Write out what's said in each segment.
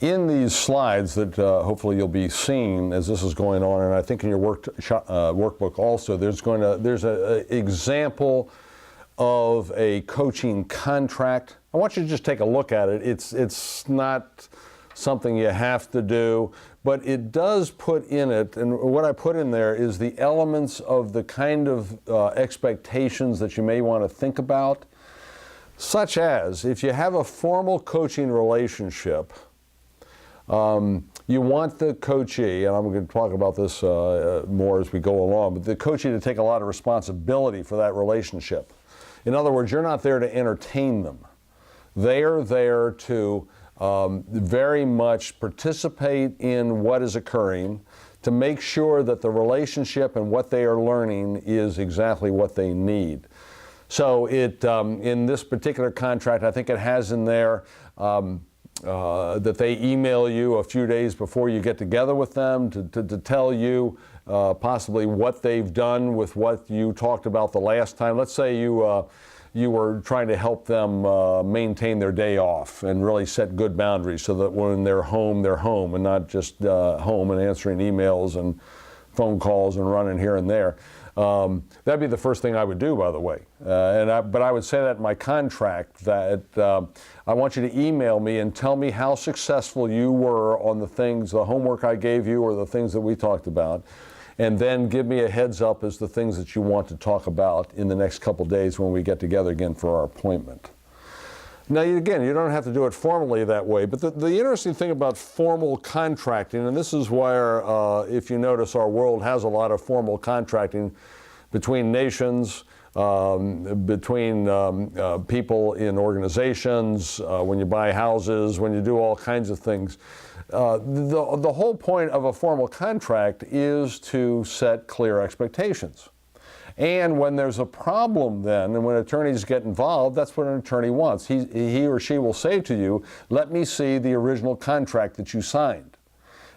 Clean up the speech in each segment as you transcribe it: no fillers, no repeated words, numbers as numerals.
In these slides that hopefully you'll be seeing as this is going on, and I think in your workbook also, there's an example of a coaching contract. I want you to just take a look at it. It's not something you have to do, but it does put in it, and what I put in there is the elements of the kind of expectations that you may want to think about, such as if you have a formal coaching relationship, you want the coachee, and I'm going to talk about this more as we go along, but the coachee to take a lot of responsibility for that relationship. In other words, you're not there to entertain them. They are there to very much participate in what is occurring, to make sure that the relationship and what they are learning is exactly what they need. So in this particular contract, I think it has in there that they email you a few days before you get together with them to tell you possibly what they've done with what you talked about the last time. Let's say you were trying to help them maintain their day off and really set good boundaries so that when they're home and not just home and answering emails and phone calls and running here and there. That'd be the first thing I would do, by the way. But I would say that in my contract that I want you to email me and tell me how successful you were on the things, the homework I gave you or the things that we talked about, and then give me a heads up as the things that you want to talk about in the next couple days when we get together again for our appointment. Now, again, you don't have to do it formally that way, but the interesting thing about formal contracting, and this is where, if you notice, our world has a lot of formal contracting between nations, between people in organizations, when you buy houses, when you do all kinds of things. The whole point of a formal contract is to set clear expectations. And when there's a problem then, and when attorneys get involved, that's what an attorney wants. He or she will say to you, let me see the original contract that you signed.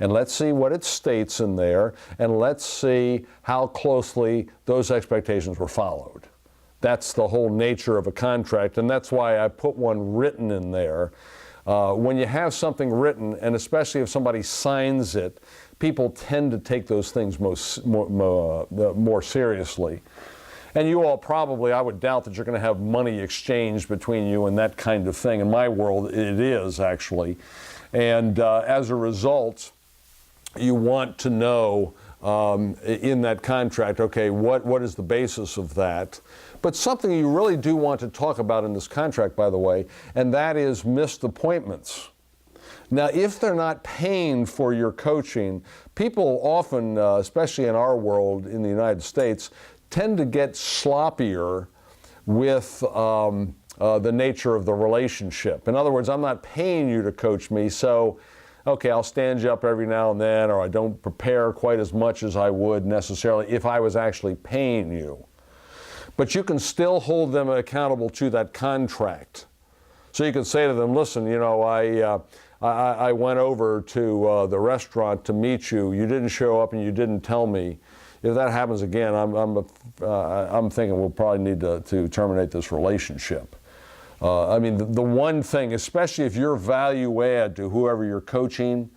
And let's see what it states in there, and let's see how closely those expectations were followed. That's the whole nature of a contract, and that's why I put one written in there. When you have something written, and especially if somebody signs it, people tend to take those things more seriously. And you all probably, I would doubt that you're going to have money exchanged between you and that kind of thing. In my world, it is actually. And as a result, you want to know in that contract, okay, what is the basis of that? But something you really do want to talk about in this contract, by the way, and that is missed appointments. Now, if they're not paying for your coaching, people often, especially in our world in the United States, tend to get sloppier with the nature of the relationship. In other words, I'm not paying you to coach me, so, okay, I'll stand you up every now and then, or I don't prepare quite as much as I would necessarily if I was actually paying you. But you can still hold them accountable to that contract. So you can say to them, listen, you know, I went over to the restaurant to meet you. You didn't show up and you didn't tell me. If that happens again, I'm thinking we'll probably need to terminate this relationship. I mean, the one thing, especially if you're value add to whoever you're coaching,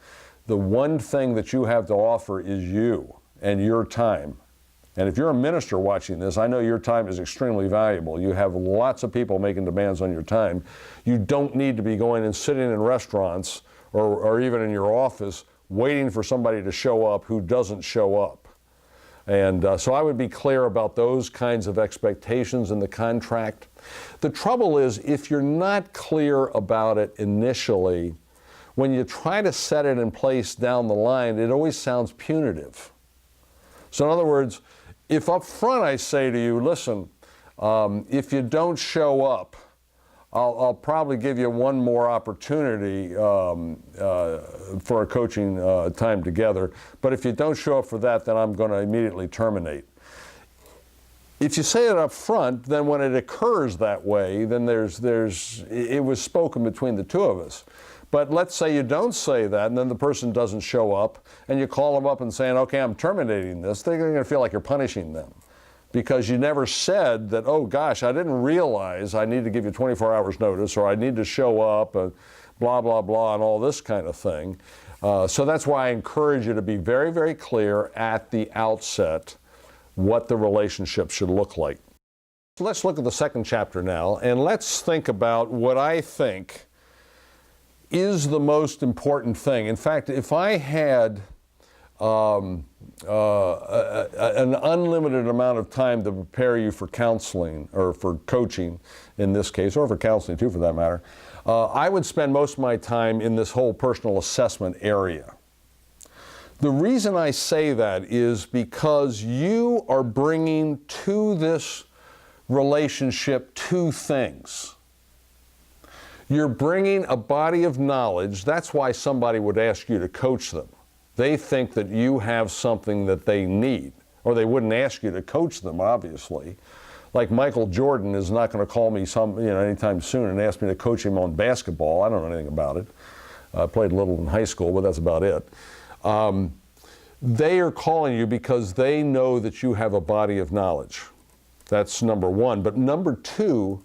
the one thing that you have to offer is you and your time. And if you're a minister watching this, I know your time is extremely valuable. You have lots of people making demands on your time. You don't need to be going and sitting in restaurants or even in your office waiting for somebody to show up who doesn't show up. And so I would be clear about those kinds of expectations in the contract. The trouble is, if you're not clear about it initially, when you try to set it in place down the line, it always sounds punitive. So in other words, if up front I say to you, listen, if you don't show up, I'll probably give you one more opportunity for a coaching time together. But if you don't show up for that, then I'm going to immediately terminate. If you say it up front, then when it occurs that way, then it was spoken between the two of us. But let's say you don't say that, and then the person doesn't show up, and you call them up and saying, okay, I'm terminating this, they're going to feel like you're punishing them. Because you never said that, oh gosh, I didn't realize I need to give you 24 hours notice, or I need to show up. blah, blah, blah, and all this kind of thing. So that's why I encourage you to be very, very clear at the outset what the relationship should look like. So let's look at the second chapter now, and let's think about what I think is the most important thing. In fact, if I had an unlimited amount of time to prepare you for counseling, or for coaching in this case, or for counseling too for that matter, I would spend most of my time in this whole personal assessment area. The reason I say that is because you are bringing to this relationship two things. You're bringing a body of knowledge. That's why somebody would ask you to coach them. They think that you have something that they need, or they wouldn't ask you to coach them, obviously. Like Michael Jordan is not going to call me anytime soon and ask me to coach him on basketball. I don't know anything about it. I played a little in high school, but that's about it. They are calling you because they know that you have a body of knowledge. That's number one. But number two,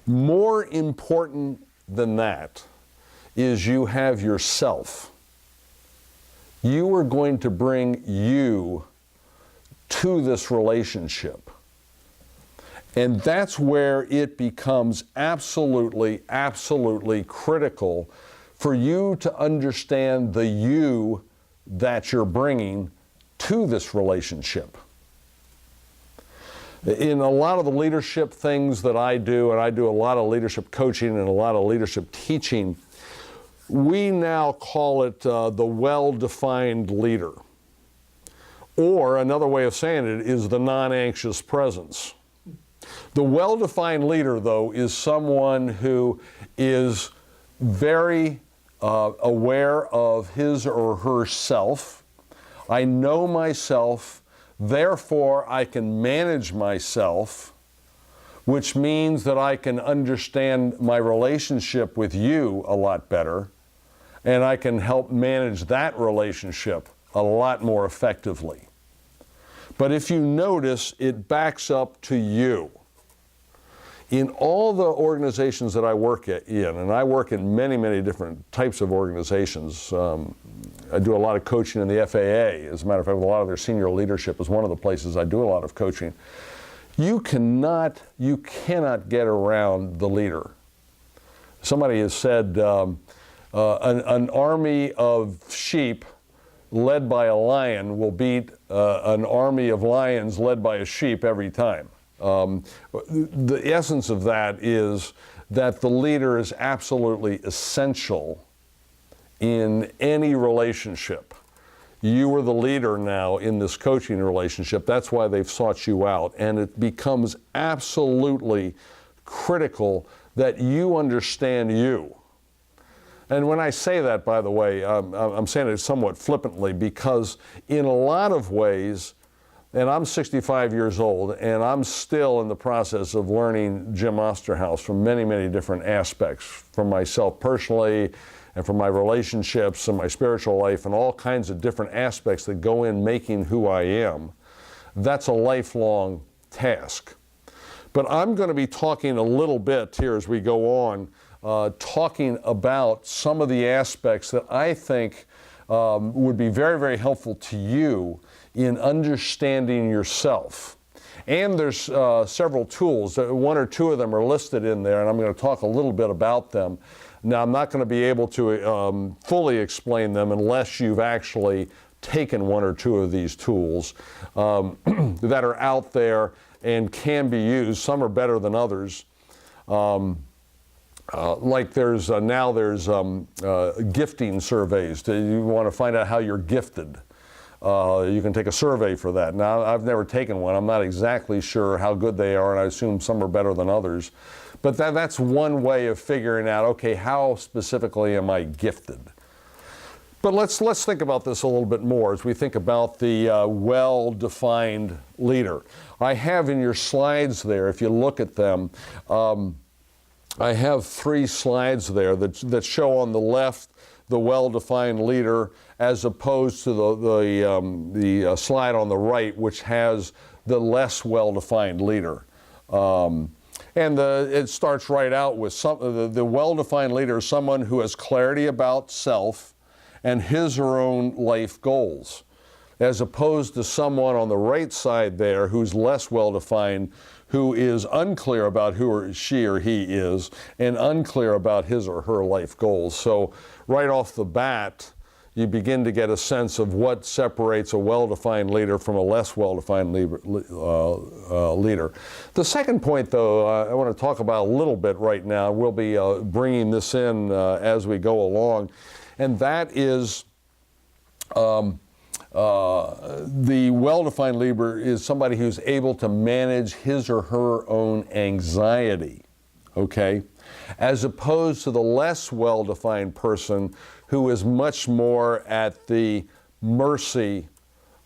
more important than that, is you have yourself. You are going to bring you to this relationship. And that's where it becomes absolutely, absolutely critical for you to understand the you that you're bringing to this relationship. In a lot of the leadership things that I do, and I do a lot of leadership coaching and a lot of leadership teaching, we now call it the well-defined leader. Or another way of saying it is the non-anxious presence. The well-defined leader, though, is someone who is very aware of his or herself. I know myself, therefore I can manage myself, which means that I can understand my relationship with you a lot better, and I can help manage that relationship a lot more effectively. But if you notice, it backs up to you. In all the organizations that I work in, and I work in many, many different types of organizations. I do a lot of coaching in the FAA. As a matter of fact, a lot of their senior leadership is one of the places I do a lot of coaching. You cannot get around the leader. Somebody has said an army of sheep led by a lion will beat an army of lions led by a sheep every time. The essence of that is that the leader is absolutely essential in any relationship. You are the leader now in this coaching relationship. That's why they've sought you out. And it becomes absolutely critical that you understand you. And when I say that, by the way, I'm saying it somewhat flippantly, because in a lot of ways, and I'm 65 years old, and I'm still in the process of learning Jim Osterhaus from many, many different aspects, from myself personally, and from my relationships and my spiritual life, and all kinds of different aspects that go in making who I am. That's a lifelong task. But I'm going to be talking a little bit here as we go on, talking about some of the aspects that I think would be very, very helpful to you in understanding yourself. And there's several tools. One or two of them are listed in there, and I'm going to talk a little bit about them. Now, I'm not going to be able to fully explain them unless you've actually taken one or two of these tools that are out there and can be used. Some are better than others. Like there's gifting surveys. You want to find out how you're gifted. You can take a survey for that. Now, I've never taken one. I'm not exactly sure how good they are, and I assume some are better than others. But that's one way of figuring out, okay, how specifically am I gifted? But let's think about this a little bit more as we think about the well-defined leader. I have in your slides there, if you look at them, I have 3 slides there that show on the left the well-defined leader, as opposed to the slide on the right, which has the less well-defined leader. And it starts right out with the well-defined leader is someone who has clarity about self and his or her own life goals, as opposed to someone on the right side there who's less well-defined, who is unclear about who she or he is and unclear about his or her life goals. So right off the bat, you begin to get a sense of what separates a well-defined leader from a less well-defined leader. The second point, though, I want to talk about a little bit right now. We'll be bringing this in as we go along, and that is the well-defined leader is somebody who's able to manage his or her own anxiety, okay, as opposed to the less well-defined person who is much more at the mercy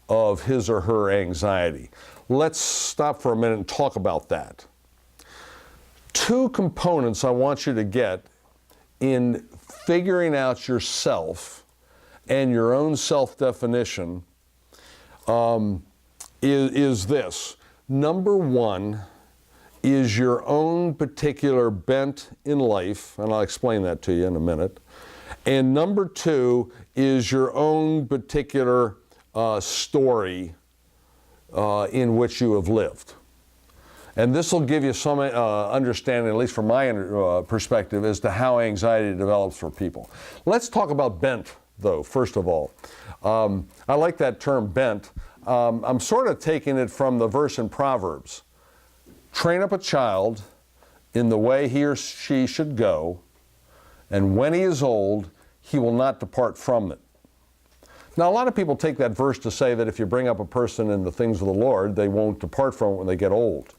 of his or her anxiety. Let's stop for a minute and talk about that. Two components I want you to get in figuring out yourself and your own self-definition is this. Number one is your own particular bent in life, and I'll explain that to you in a minute. And number two is your own particular story in which you have lived. And this will give you some understanding, at least from my perspective, as to how anxiety develops for people. Let's talk about bent, though, first of all. I like that term, bent. I'm sort of taking it from the verse in Proverbs. Train up a child in the way he or she should go, and when he is old, he will not depart from it. Now, a lot of people take that verse to say that if you bring up a person in the things of the Lord, they won't depart from it when they get old.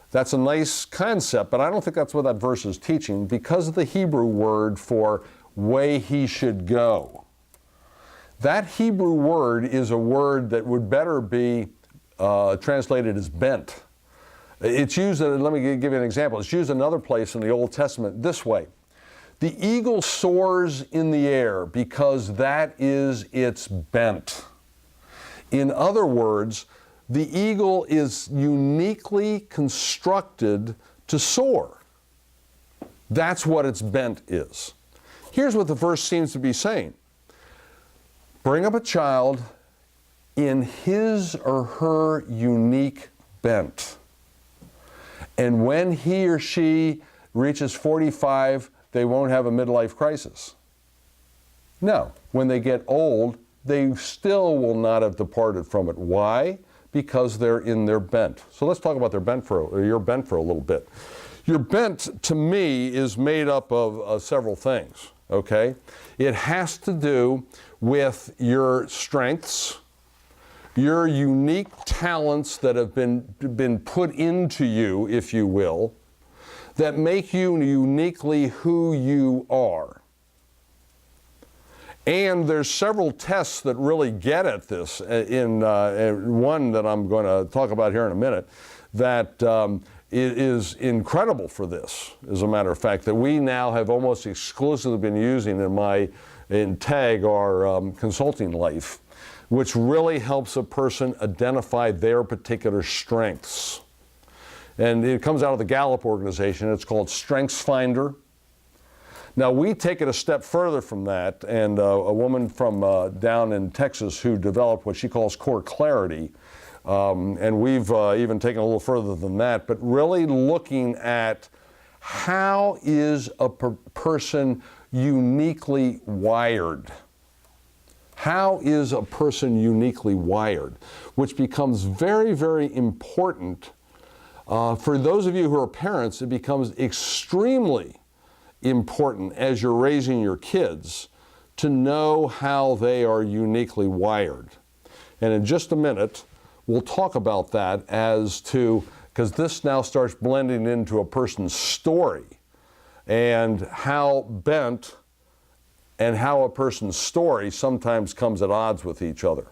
That's a nice concept, but I don't think that's what that verse is teaching because of the Hebrew word for way he should go. That Hebrew word is a word that would better be translated as bent. It's used, let me give you an example. It's used another place in the Old Testament this way. The eagle soars in the air because that is its bent. In other words, the eagle is uniquely constructed to soar. That's what its bent is. Here's what the verse seems to be saying. Bring up a child in his or her unique bent. And when he or she reaches 45, they won't have a midlife crisis. No, when they get old, they still will not have departed from it. Why? Because they're in their bent. So let's talk about your bent for a little bit. Your bent, to me, is made up of several things, okay? It has to do with your strengths, your unique talents that have been put into you, if you will, that make you uniquely who you are. And there's several tests that really get at this, in one that I'm going to talk about here in a minute, that is incredible for this, as a matter of fact, that we now have almost exclusively been using in TAG, our consulting life, which really helps a person identify their particular strengths. And it comes out of the Gallup organization. It's called Strengths Finder. Now, we take it a step further from that, and a woman from down in Texas who developed what she calls core clarity, and we've even taken a little further than that, but really looking at how is a person uniquely wired. How is a person uniquely wired? Which becomes very, very important. For those of you who are parents, it becomes extremely important as you're raising your kids to know how they are uniquely wired. And in just a minute, we'll talk about that because this now starts blending into a person's story and how bent and how a person's story sometimes comes at odds with each other.